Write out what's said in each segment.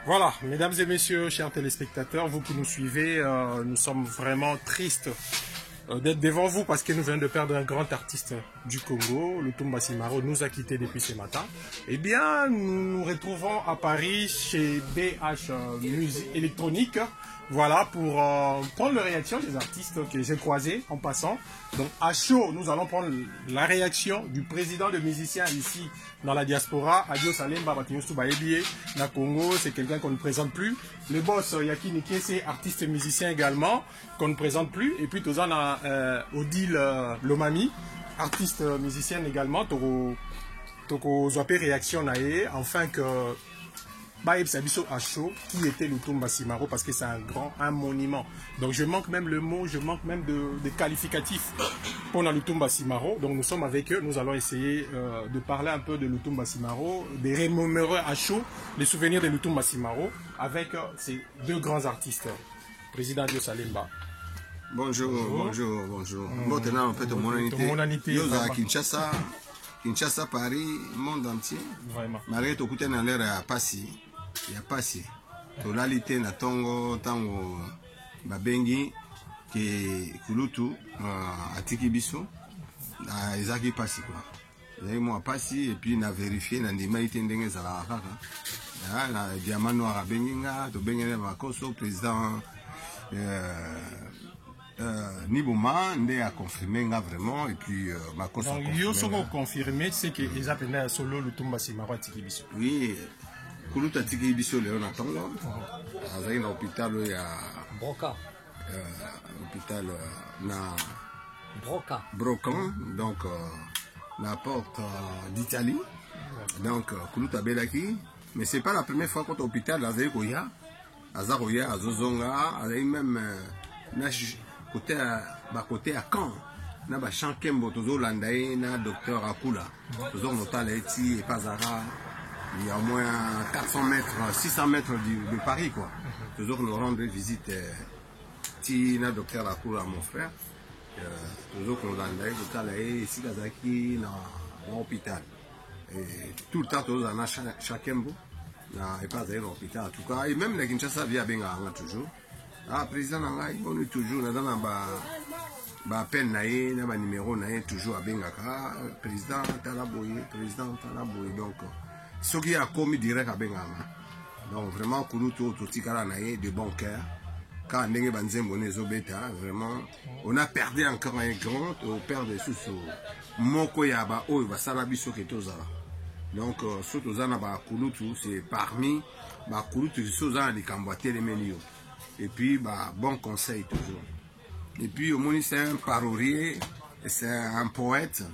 Voilà, mesdames et messieurs, chers téléspectateurs, vous qui nous suivez, nous sommes vraiment tristes d'être devant vous parce que nous venons de perdre un grand artiste du Congo. Lutumba Simaro nous a quittés depuis ce matin. Eh bien, nous nous retrouvons à Paris chez BH Musique Électronique. Voilà, pour prendre la réaction des artistes que j'ai croisés en passant. Donc, à chaud, nous allons prendre la réaction du président de musiciens ici dans la diaspora. Adio Salemba Batinyusu Baebie, na Congo, c'est quelqu'un qu'on ne présente plus. Le boss Yaki Nike, c'est artiste musicien également, qu'on ne présente plus. Et puis, nous avons Odile Lomami, artiste musicienne également. Toko Zoapé réaction nae, enfin que Baeb Sabiso Acho, qui était Lutumba Simaro, parce que c'est un monument. Donc je manque même le mot, je manque même de qualificatifs pour la Lutumba Simaro. Donc nous sommes avec eux, nous allons essayer de parler un peu de Lutumba Simaro, de remémorer à chaud les souvenirs de Lutumba Simaro avec ces deux grands artistes. Président Dio Salemba. Bonjour, bonjour, bonjour. Maintenant, en fait, mon humanité. Yosa Kinshasa, Kinshasa, Paris, monde entier. Vraiment. Malgré tout, écoutez, dans l'air à Passy. Il y a Passy. Tolalité na tongo tango babengi ke kulutu atiki biso na ezaki Passy quoi. J'ai moi Passy et puis na vérifier na ndima ite ndenge za kaka. Na diamant noir benginga to bengene makoso président Nibouma nde a confirmé nga vraiment et puis makoso. Donc yo soko confirmé c'est que les appelés solo Lutumba Simaro atiki biso. Oui. Kuluta tiki biso leo na tongo azali na hôpital ya Broca hôpital na Brocan donc la porte d'Italie donc Kuluta belaki mais c'est pas la première fois qu'on est à l'hôpital azali koya azaroya azozonga azali même na côté à Caen na ba chankembo tozo landaye na docteur Akula tozo notala eti et Pazara. Il y a au moins 400 mètres, 600 mètres de Paris, quoi. Toujours nous rendre visite. Tina, docteur Akoula, mon frère. Toujours qu'on l'a allé ici, Kazaki, dans l'hôpital. Et tout le temps, toujours, on a chacun bout. Et pas à l'hôpital, en tout cas. Et même les Kinshasa via Benga, toujours. Ah, président, on est toujours dans la peine, dans le numéro, toujours à Bengaka. Président Talaboye, donc. Ce qui a commis direct à Bengama. Donc vraiment, Kuluto, Totikala Naye, de bon cœur. Quand on est vraiment, on a perdu encore un grand, on perd des sous. Moko Yaba, Oiba, Salabiso Ketozala. Donc, Sotozana, Kulutu, c'est parmi Kulutu, Sozana, les Kamboaté, les menus. Et puis, bon conseil toujours. Et puis, au moins, c'est un parolier, c'est un poète.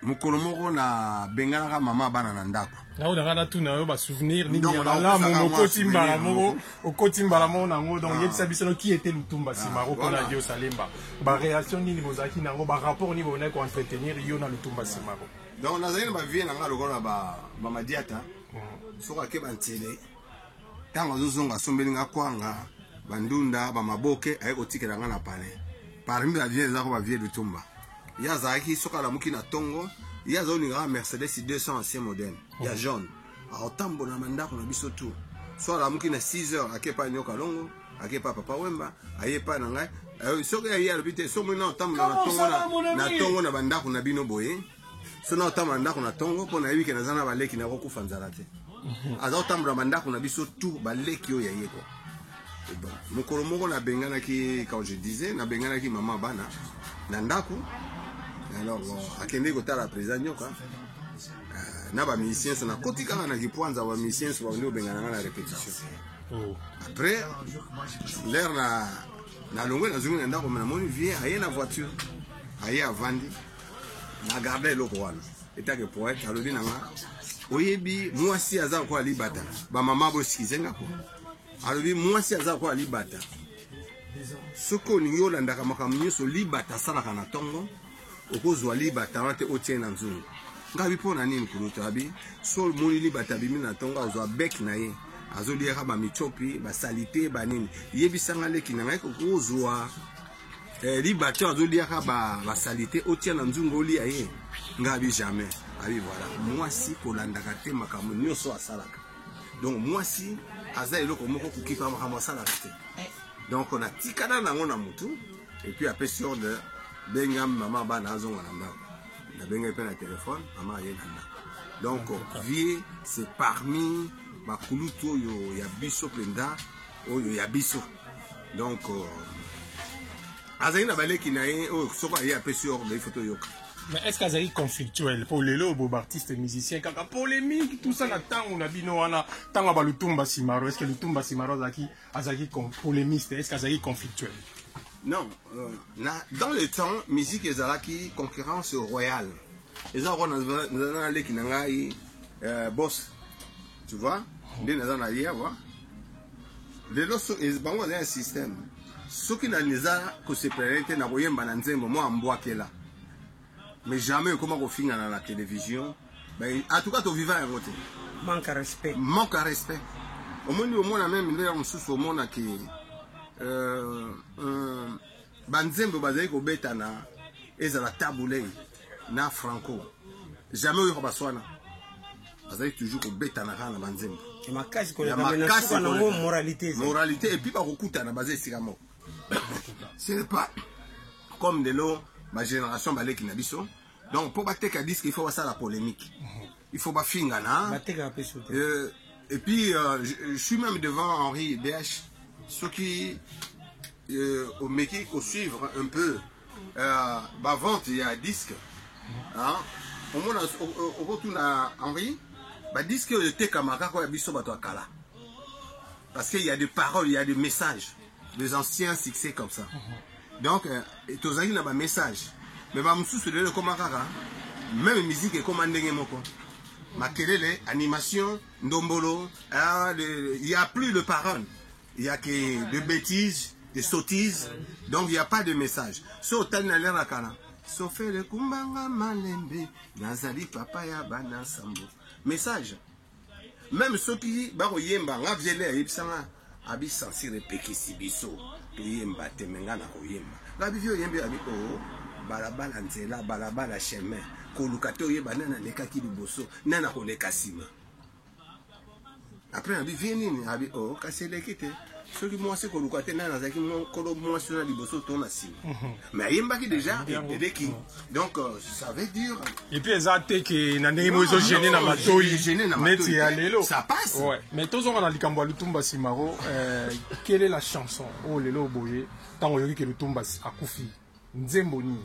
Mukolomoko na bengana mama bana na ndako. Na odanga tu na yo ba souvenir ni ya la mo kotimbala mo okotimbala mo nango donc yebisa biso qui était Lutumba Simaro pour la Dio Salemba. Ba réaction ni bozaki nango ba rapport ni bonne ko entretenir yo na Lutumba Simaro. Donc nazali ba vie na ngalo kona ba madiata. Soka ke bantele. Tango zozonga sombelinga kwanga bandunda ba maboke ayeko tikela ngana pale. Parmi la vie za ko ba vie Lutumba. Il y a Zaki, Sokala Mukina Tongo, il y a Zoninga Mercedes 200 ancien modèle, il y a jaune. Alors, Tambo Namanda, on a vu tout. Soit la Mukina 6 heures, à Kepa Nyoka Longo, à Kepa Papa Wemba, à Yepa Nangai, Soka Yaya, le so maintenant, Tambo na Tongo na Banda, on a bino boye. Sona Tamanda, on a Tongo, pour Naïki et Nazana Balek, qui n'a pas Fanzarate. Alors, Tambo Namanda, on a vu tout, Balek yo Yayeko. Mukolomoko na Bengana qui, quand je disais, na Bengana qui maman Bana, Nandaku. Alors, à Kende Gota la président Nyoka, na ba musiciens na kotika na kipwanza ba musiciens wa ndio bengana na répétition. Après, l'air na longue na zungu ndako na moni vie aye na voiture, aye avandi, na garder le roi. Eta que poète alobi na nga. Oyebi mwasi aza kwa libata, ba mama bo skizenga ko. Alobi mwasi aza kwa libata. Soko ninyo landaka makamnyo so libata sala kana tongo. Okozwa libata wate otiena nzungu ngabi pona nini kuluta abi so moni libata bimi na tonga ozwa bec na ye azoliera ba michopi ba salite ba nini yebisanga leki na ngai okozwa libata azoliera ba salite otiena nzungu oli aye ngabi jamais abi voilà moi si kolandaka te makambo nyoso asalaka donc moi si aza eloko moko kukipa makamasa la reste donc on a tikana nango na mutu et puis après sur de benga maman ba na zonga na ndako na benga pe na téléphone maman yena donc vie c'est parmi ma kuluto yo ya biso penda oyo ya biso donc azali na baleki na ye oyo soko aye après sur des photos yoka. Mais est-ce que c'est conflictuel pour les lobes, artistes et musiciens, quand polémique, tout ça, on a dit non, on a tant à Lutumba Simaro. Est-ce que Lutumba Simaro azaki polémiste? Est-ce que c'est conflictuel? Non, dans le temps, musique est qui concurrence royale. Les gens nous avons allé qui n'ont boss, tu vois, nous avons allé voir. Les autres, ils ont un système. Ceux qui n'ont pas se présenter na voyé bananze moi en bois qui est là. Mais jamais comment on finit dans la télévision. Ben, en tout cas, tu vivant à côté. Manque à respect. Manque à respect. Au monde même, il y a un sous au monde qui banzembo bazali ko betana ezala tabulei na franco. Jamais il y a baswana. Bazali toujours ko betana kana banzembo. Et ma casse ko na moralité. Moralité et puis ba kokuta na bazali sikamo. C'est pas comme de l'eau. Ma génération balé qui n'a biso. Donc pour battre qu'à disque il faut voir ça la polémique. Il faut pas fingana. Et puis je suis même devant Henri BH, ceux qui au métier au suivre un peu ma vente il y a disque. Hein? Au moins au retour à Henri, bah disque le te kamaka quoi biso bato akala. Parce qu'il y a des paroles, il y a des messages, des anciens succès comme ça. Donc, tous les gens ont un message. Mais je suis comme même musique est comme un moko. Ma kelele, animation, ndombolo, il n'y a plus de paroles. Il n'y a que des bêtises, des sottises. Donc, il n'y a pas de message. So, tana lera kana. So, fait le kumbanga malembe. Nazali papaya bana sambo. Message. Même ceux qui, baro yemba, ngavjele, yipsanga, abi sensi repeki sibiso. Yemba temenga na koyemba la bivio yembe abi o balabala nzela balabala chemin kolukato yeba nana lekaki liboso nana koleka sima après abi vieni abi o kaseleki te soki mwasi kolukate nana zaki kolo mwasi na liboso to na sima mais yemba ki déjà edeki donc ça veut dire et puis ezate que na ndenge mozo gêner na matoi neti ya lelo ça passe ouais mais tous on a likambo ya Lutumba Simaro quelle est la chanson oh lelo boye tango yoki ke Lutumba akufi nzembo ni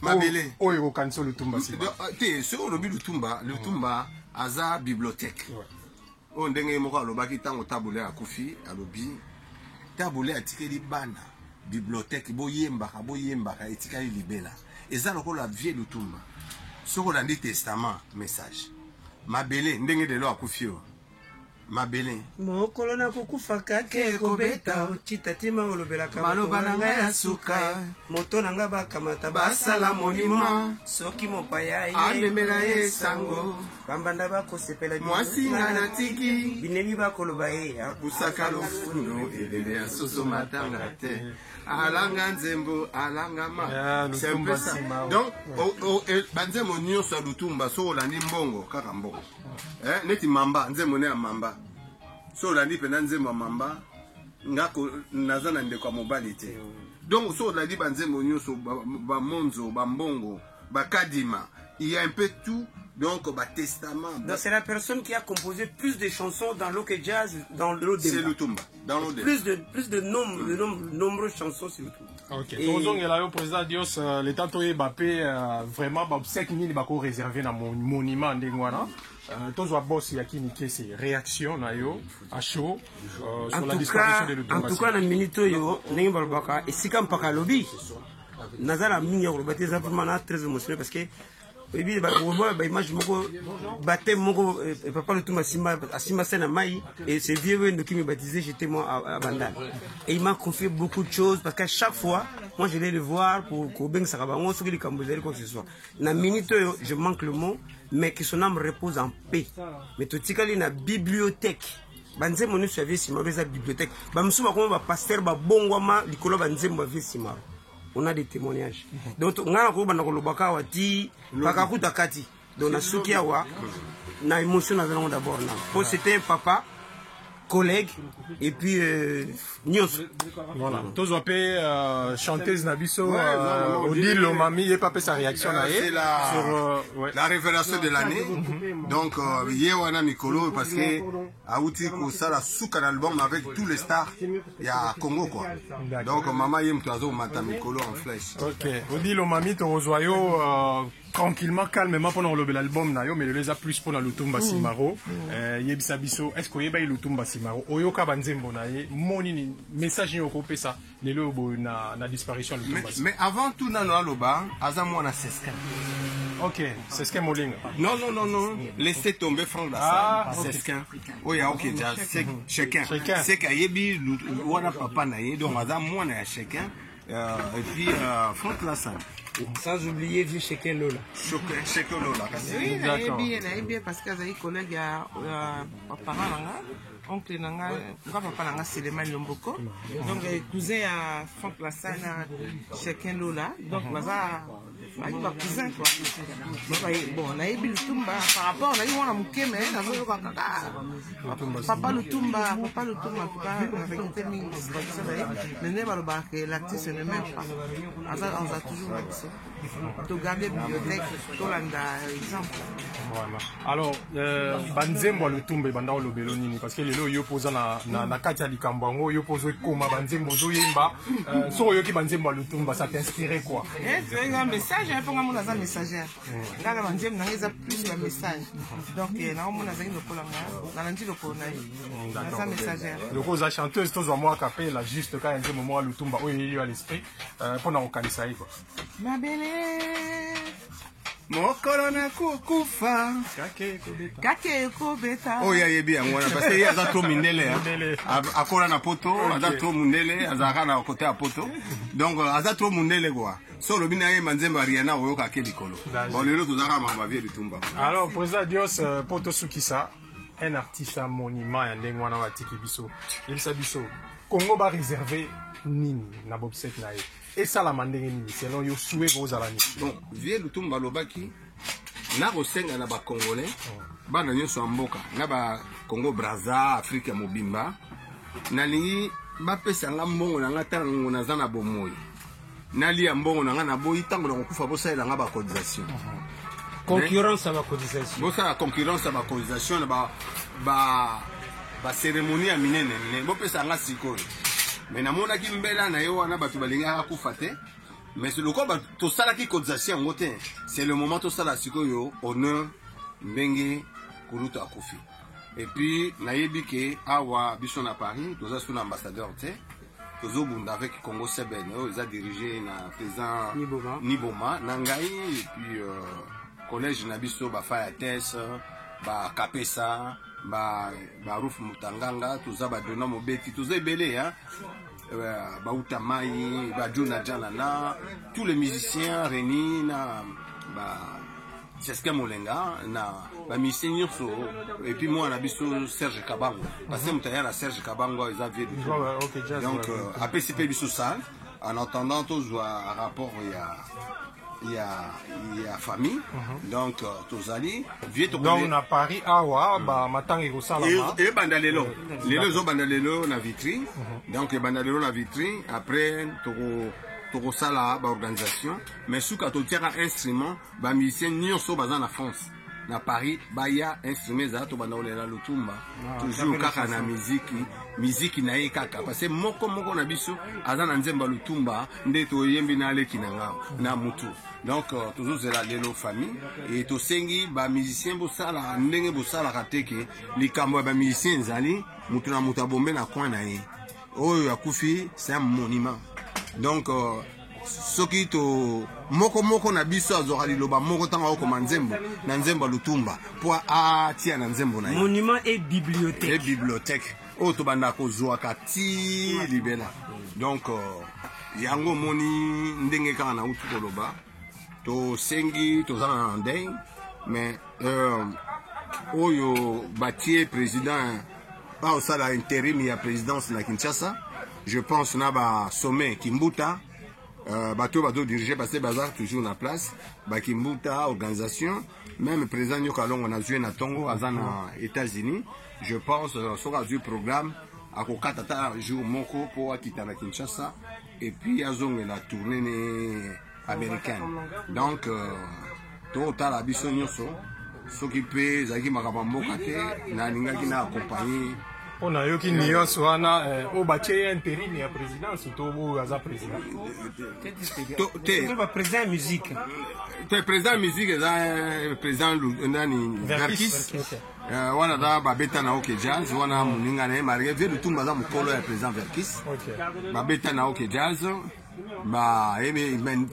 mabele oyo kanso Lutumba Simaro te sur le Lutumba aza bibliothèque o ndenge moko alobaki tango tabule akufi alobi tabule atikeli bana bibliothèque boyemba etikali libela eza lokola vie Lutumba soko landi testament message mabele ndenge de lo akufio mabele mokolo na kukufa kake kobeta chitatima olobelaka maloba na ngai ya suka moto na nga bakamata basala monima soki mopaya ye andemela ye sango bambanda bakosepela mwasi nga na tiki bineli bakoloba ye busaka lofundo elele ya soso matanga te alanga nzembo alanga ma c'est un peu ça donc banzembo nyonso ya Lutumba so olandi mbongo kaka mbongo neti mamba nzembo ne ya mamba so olandi pena nzembo ya mamba ngako naza na ndeko ya mobali te donc so olandi banzembo nyonso bamonzo bambongo bakadima il y a un peu tout. Donc, testament. Donc, c'est la personne qui a composé plus de chansons dans l'eau que jazz, dans l'eau de. C'est Lutumba. Dans l'eau de. Plus de nombreuses chansons, c'est Lutumba. Ok. Donc, il y a le président Dios, l'État Toye Bappé, vraiment, 5 000 bako réservé dans mon monument d'Engwana. Tous les boss, il y a qui niqué ses réactions, à chaud, sur la disparition de Lutumba. En tout cas, dans le minute, il y a et si comme pas lobby, Nazala Mignon, le très émotionnel parce que. Et puis, image baptême moko papa Lutumba Simba Sena Mai et c'est vieux qui me baptisé j'étais moi à Bandal et il m'a confié beaucoup de choses parce qu'à chaque fois moi je vais le voir pour Ben Sarabango ce qui est Cambodge quoi que ce soit na minute je manque le mot mais que son âme repose en paix mais tout tikali na bibliothèque banze monu savait Simaro eza bibliothèque ba musuma ko ba pasteur ba bongwama likolo banze mo vie Simaro. On a des témoignages. Donc, on a un wati, pakakuta kati. Donc, on a souki awa, na émotion d'abord. C'était un papa, collègues et puis nyonso. Voilà. Tous on peut chanteuse Nabiso, Odile Lomami, et pas sa réaction là. C'est la révélation de l'année. Donc, Yewana Mikolo, parce que Aouti Koussala souk un album avec tous les stars. Il y a Congo quoi. Donc, Maman Yem Toazo Mata Mikolo en flèche. Ok. Odile Lomami, Torozoyo. Tranquillement, calmement pendant l'album nayo, mais les a plus pour Lutumba Simaro. Yebisa biso, est-ce que yeba Lutumba Simaro? Oyoka banzembo naye, moni message ni okopé ça, les lobo na disparition Lutumba. Mais avant tout na loba, azamo na Seskin. Ok, Seskin Molinga. Non, laissez tomber Franck Lassa. Seskin. Oh ya ok, chacun. C'est qu'ayebi wana papa naye, donc azamo na chacun. Et puis Franck Lassa. Sans oublier vieux Cheikh Lola. Cheikh Lola. Oui, naïbi parce que j'ai collègue ya parents nanga, oncle nanga, papa nanga Séléman Lomboko. Donc cousin à Franck Lassana, Cheikh Lola. Donc baza ba cousin quoi. Bon, naïbi Lutumba par rapport naïbi wana mukeme na zo kaka. Papa Lutumba, papa avec des mille mais ne ba que l'artiste ne même pas. On a toujours dit to garder bibliothèque to landa exemple. Voilà. Alors banzembo Lutumba banda olobelo nini parce que lelo yo poza na kati ya likambango yo pozo koma banzembo zo yemba so yo ki banzembo Lutumba ça t'inspire quoi? C'est un message pour nga mona za messagère. Ngaka banzembo na ngeza plus le message. Donc na mona za ngino kolanga na ndilo kona yi. Ça messagère. Le cause la chanteuse tozo moi capé la juste quand un moment Lutumba o yo à l'esprit pendant okanisa yi quoi. Ma belle Mokolo na kukufa kake kobeta. Oh ya yebi yango parce que aza trop mindele akola na poto aza trop mindele aza na côté à poto donc aza trop mindele quoi. So le bina ye manzemba riana oyoka ke likolo. Bon lelo tozaka mama vie Lutumba. Alors président Dios poto sukisa un artiste à monument ya ndenge wana watiki biso. Yebisa biso Congo ba réservé nini na bobsek na ye. Et ça la mandenge nini selon yo souhait vos alani. Donc vie Lutumba lobaki na kosenga na ba congolais bana nyonso mboka na ba Congo Brazza Afrique mobimba nalingi bapesa nga mbongo na nga tango naza na bomoi nali ya mbongo na nga na boyi tango na kokufa bosalela nga ba cotisation. Concurrence à ma cotisation. Bosa la concurrence à ma cotisation ba cérémonie ya minene ne bopesa nga sikoyo. Mais namona ki mbela na yo wana batu balinga kufa te. Mais c'est le quoi to sala ki cotisation ngote. C'est le moment to sala sikoyo honneur mbenge kuruta akufi. Et puis nayebi ke awa biso na Paris toza sous l'ambassadeur te. Tozo bunda avec Congo Sebene, ils a dirigé na président Niboma Nangai et puis collège Nabiso ba Fayates ba Kapesa ba Ruf Mutanganga toza ba Dona Mobeti toza ebele hein ba Utamai ba Jona Janana tous les musiciens Reni na ba Seskin Molenga na ba musiciens nyonso et puis moi Nabiso Serge Kabango parce que mutaya na Serge Kabango ils avaient donc après c'est biso ça en attendant tous un rapport il y a famille donc tozali vieux to donc na Paris awa ba matangi ko sala et bandalelo les zo bandalelo na vitrine donc bandalelo na vitrine après to sala ba organisation mais sous ka to tira instrument ba musicien nyonso baza na France na Paris baya instrument za to banaolela Lutumba toujours kaka na musique na ye kaka parce que moko na biso aza na nzemba Lutumba nde to yembi na leki na nga na mutu donc toujours zela lelo famille et to sengi ba musicien bo sala ndenge bo sala kateke likambo ba musicien zali mutu na mutu bombe na coin na ye oyo akufi c'est un monument donc soki to moko na biso azokali loba moko tanga oko manzembo na nzembo Lutumba po atia na nzembo na ye monument et bibliothèque o to banda ko zwa kati libela donc yango moni ndenge kaka na utu koloba to sengi to zana ndey mais oyo batie président ba osala intérim ya présidence na Kinshasa je pense na ba sommet Kimbuta bateau dirigé parce que bazar toujours na place bakimbuta organisation même président Nyokalongo na joué na Tongo azana États-Unis je pense sur a du programme à kokata ta jour moko pour akita na Kinshasa et puis azonga la tournée américaine donc total la biso nyonso s'occuper zaki makabamboka te na ningaki na accompagner. On a eu qui nuance wana au bâtiment intérim ya présidence to aza président. Tu vas président musique. Tu président musique est président nani Verkis. Wana da babeta na OK Jazz wana muninga na marge vile tumba za mukolo ya président Verkis. Babeta na OK Jazz ba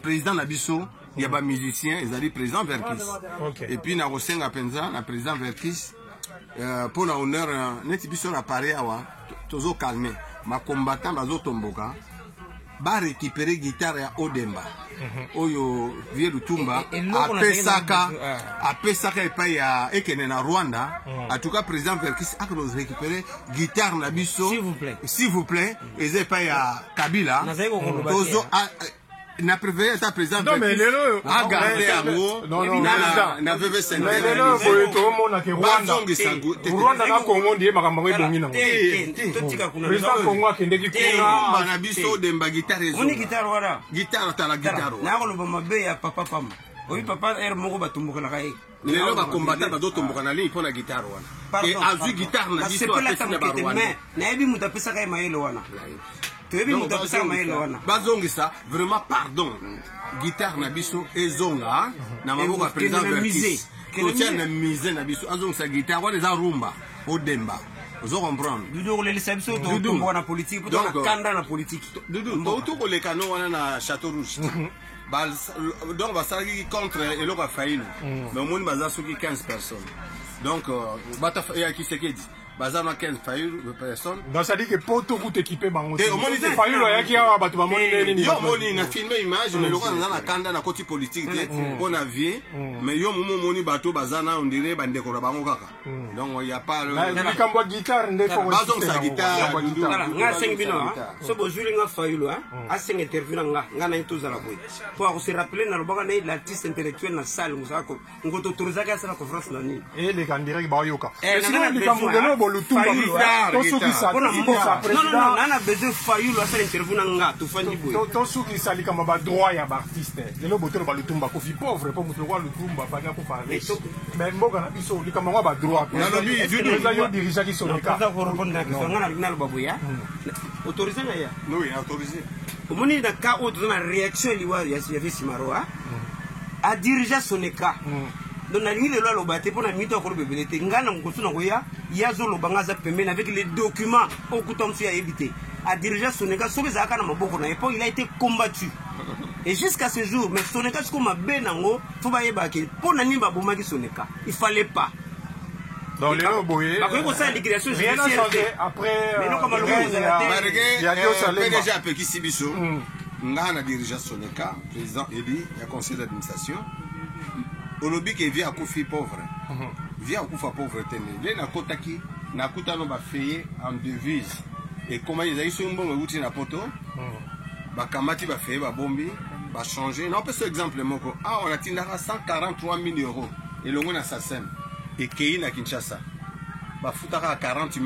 président na biso ya ba musicien ezali président Verkis. Et puis na kosenga penza na président Verkis pour l'honneur neti biso na pare awa tozo calmer ma combattant bazo tomboka ba récupérer guitare ya Odemba oyo vie Lutumba apesaka epai ya ekene na Rwanda en tout cas président Verkis a nous récupérer guitare na biso s'il vous plaît eza epai ya Kabila tozo na préféré ta président non mais lelo a gardé amour non na veve sen lelo boyo to mona ke Rwanda na Congo ndiye makambo ebongi nango président Congo akende ki kuna bana biso demba guitare on guitare wala guitare tala guitare na ko loba mabe ya papa pam oyi papa er moko batumbuka na kai lelo ba combattant bazo tomboka na ligne pona guitare wana et azu guitare na biso apesa na Rwanda na ebi mutapesa kai maelo wana bazongisa vraiment pardon guitare na biso ezonga na maboko ya président Verkis kotia na mise na biso azongisa guitare wana eza rumba Odemba ozo comprendre dudu le biso to tombo na politique pour na kanda na politique dudu to koleka no wana na Château Rouge donc basalaki contre eloko ya faïlu mais omoni baza soki 15 personnes donc bata ya Kisekedi bazana 15 personnes donc ça dit que poto tout équipé bango et au moins c'est faillu là qui a batu ba moni nini yo moni na filmer image mais lokana na kanda na koti politique te bon avis mais yo momo moni bato bazana on dirait bande ko bango kaka donc il y a pas le kambo guitare ndefo bazong sa guitare nga seng bino so bo juri nga faillu a seng interview nga na ituza la boy pour se rappeler na lobaka na l'artiste intellectuel na salle musako ngoto torizaka sa conférence na ni et les candidats ba yoka sinon le kambo de Lutumba non nana besoin Fayulu asala interview na nga to fandi boy to suki sali kama ba droit ya ba artiste lelo botelo ba Lutumba ko fi pauvre po mutu kwa Lutumba baka ko fa mais mboka na biso li kama ba droit na yo dirige ki soneka ça ko répondre na nga na babu ya autorisé na ya oui autorisé omoni na ka o to na réaction liwa ya Simaroa a diriger soneka donc na lingi lelo lobate pona mito ko bebelete ngana ngosu na koya yazo lobanga za pembeni avec les documents au kutomsi ya éviter a diriger Soneka soki zaka na maboko na époque il a été combattu et jusqu'à ce jour mais Soneka siko mabe nango faut ba yeba ke pona ni ba bomaki Soneka il fallait pas dans les boyé ba ko ça liquidation judiciaire après mais non comme le il y a déjà pe kisibiso ngana diriger Soneka président Eli ya conseil d'administration olobi ke via kufi pauvre via kufa pauvreté ne na kotaki na kutano ba feye en devise et comment ils aient sur mbongo uti na poto ba kamati ba feye ba bombi ba changer non peut ce exemple moko on a tindaka 143 000 euros et longo na SACEM et kei na Kinshasa ba futaka 40 000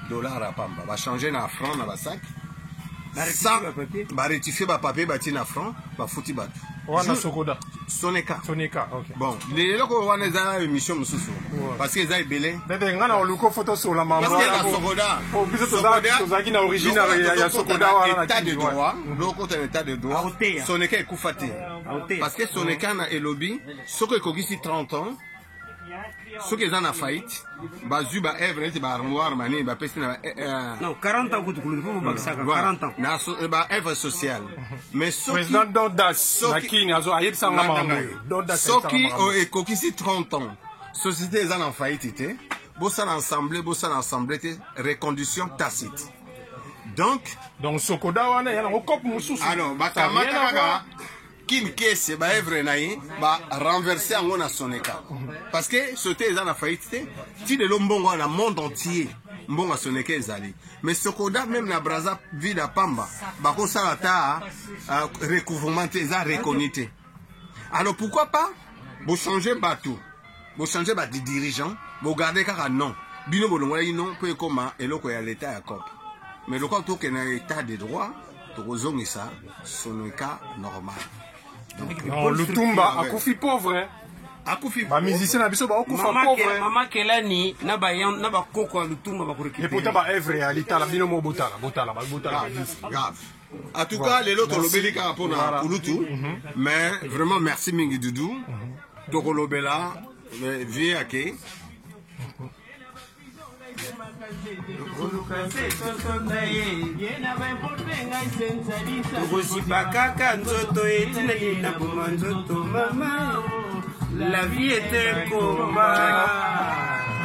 dollars à pamba ba changer na franc na ba sac ba rectifier ba papier ba tina franc ba futi ba wana Sokoda Soneka OK bon les loko wana za émission mususu parce que za ebele dede ngana oluko photo sur la maman parce que Sokoda oh biso tozaki na original ya Sokoda wana état de droit loko ta état de droit Soneka ekufate parce que Soneka na elobi soko ekokisi 30 ans soki eza na faillite bazwi ba œuvre neti ba armoire mani ba pesi na non 40 ans kutukulu pour bakisaka 40 ans na ba œuvre sociale mais soki président Dondas na kini azo ayebisa ngama Dondas soki ekokisi 30 ans société eza na faillite te bosala ensemble te reconduction tacite donc Sokoda wana yana okop mususu alors bakamata Kim kese ba œuvre na yi ba renverser ango na Soneka parce que société eza na faillite ti de lombongo na monde entier mbongo soneke ezali. Mais Sokoda même na Braza ville à Pamba, bako salata recouvrement eza reconnaître. Alors pourquoi pas vous changer bateau, vous changer ba dirigeant, vous garder kaka non. Bino bolongola non peut comment eloko ya l'état ya COP. Mais le cas que na état de droit, to kozongisa soneka normal. Non, Lutumba akufi pauvre. Akufi. Ba musicien na biso ba okufa pauvre. Mama Kelani na ba koko Lutumba ba ko récupérer. Et pourtant ba œuvre réalité la bino mo botala. Grave. En tout cas, les autres lobeli ka pour na Lutu. Mais vraiment merci mingi Doudou. Donc lobela vie ake. La vie est un combat.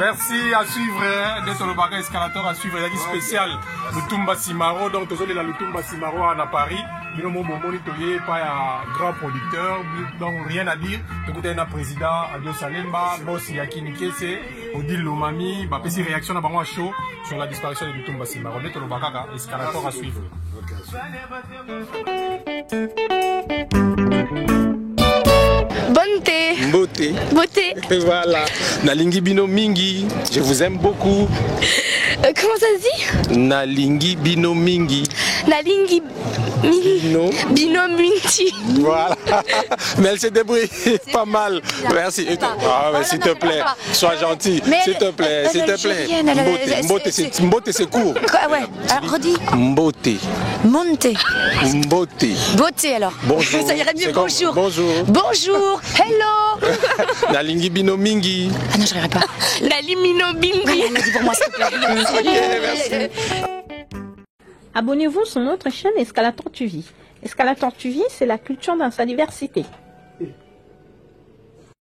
Merci à suivre d'être le bagage escalator à suivre il y a spécial Lutumba Simaro donc tous la Lutumba Simaro à Paris il nous monitorer pas un grand producteur donc rien à dire écoutez un président Adio Salemba boss Yakini Kese Odile Lomami bah petit réaction à bango chaud sur la disparition de Lutumba Simaro d'être le bagage escalator à suivre. Bonté. Beauté. Beauté. Et voilà. Nalingi Bino Mingi, je vous aime beaucoup. Comment ça se dit? Nalingi Bino Mingi. Nalingi Bino. Bino Minti. Voilà. Mais elle s'est débrouillée pas mal. Merci. Ah ouais, s'il te plaît, sois gentil. S'il te plaît, s'il te plaît. Mbote c'est court. Ouais, alors redis. Mbote. Monté. Mbote. Beauté alors. Bonjour. Ça irait mieux. Bonjour. Bonjour. Bonjour. Hello. Nalingi Bino Mingi. Ah non, je rirai pas. Nalimino Bingi. Dis pour moi s'il te plaît. Ok, merci. Abonnez-vous sur notre chaîne Escalator TV. Escalator TV, c'est la culture dans sa diversité.